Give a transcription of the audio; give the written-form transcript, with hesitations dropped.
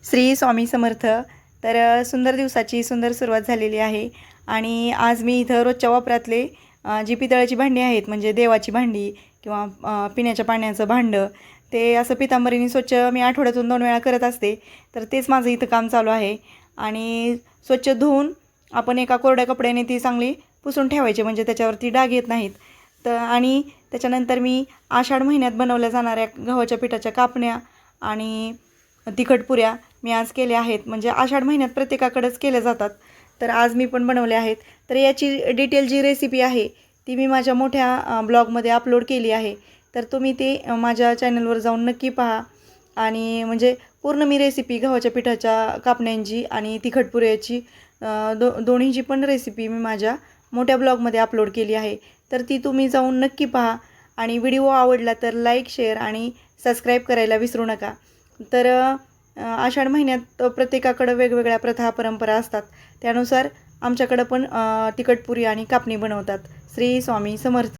श्री स्वामी समर्थ. तर सुंदर दिवसाची सुंदर सुरुवात झालेली आहे आणि आज मी इथं रोजच्या वापरातले जी पितळाची भांडी आहेत म्हणजे देवाची भांडी किंवा पिण्याच्या पाण्याचं भांडं ते असं पितांबरीने स्वच्छ मी आठवड्यातून 2 वेळा करत असते. तर तेच माझं इथं काम चालू आहे आणि स्वच्छ धुवून आपण एका कोरड्या कपड्याने ती चांगली पुसून ठेवायची म्हणजे त्याच्यावरती डाग येत नाहीत. तर आणि त्याच्यानंतर मी आषाढ महिन्यात बनवल्या जाणाऱ्या गव्हाच्या पिठाच्या कापण्या आणि तिखट पुऱ्या मी आज केल्या आहेत. म्हणजे आषाढ महिन्यात प्रत्येकाकडेच केल्या जातात, तर आज मी पण बनवल्या आहेत. तर याची डिटेल जी रेसिपी आहे ती मी माझ्या मोठ्या ब्लॉगमध्ये अपलोड केली आहे. तर तुम्ही ते माझ्या चॅनलवर जाऊन नक्की पहा. आणि म्हणजे पूर्ण मी रेसिपी गव्हाच्या पिठाच्या कापण्यांची आणि तिखट पुऱ्याची दोन्हीची पण रेसिपी मी माझ्या मोठ्या ब्लॉगमध्ये अपलोड केली आहे. तर ती तुम्ही जाऊन नक्की पहा आणि व्हिडिओ आवडला तर लाईक, शेअर आणि सबस्क्राईब करायला विसरू नका. तर आषाढ महिन्यात प्रत्येकाकडं वेगवेगळ्या प्रथा परंपरा असतात, त्यानुसार आमच्याकडं पण तिखट पुरी आणि कापणी बनवतात. श्री स्वामी समर्थ.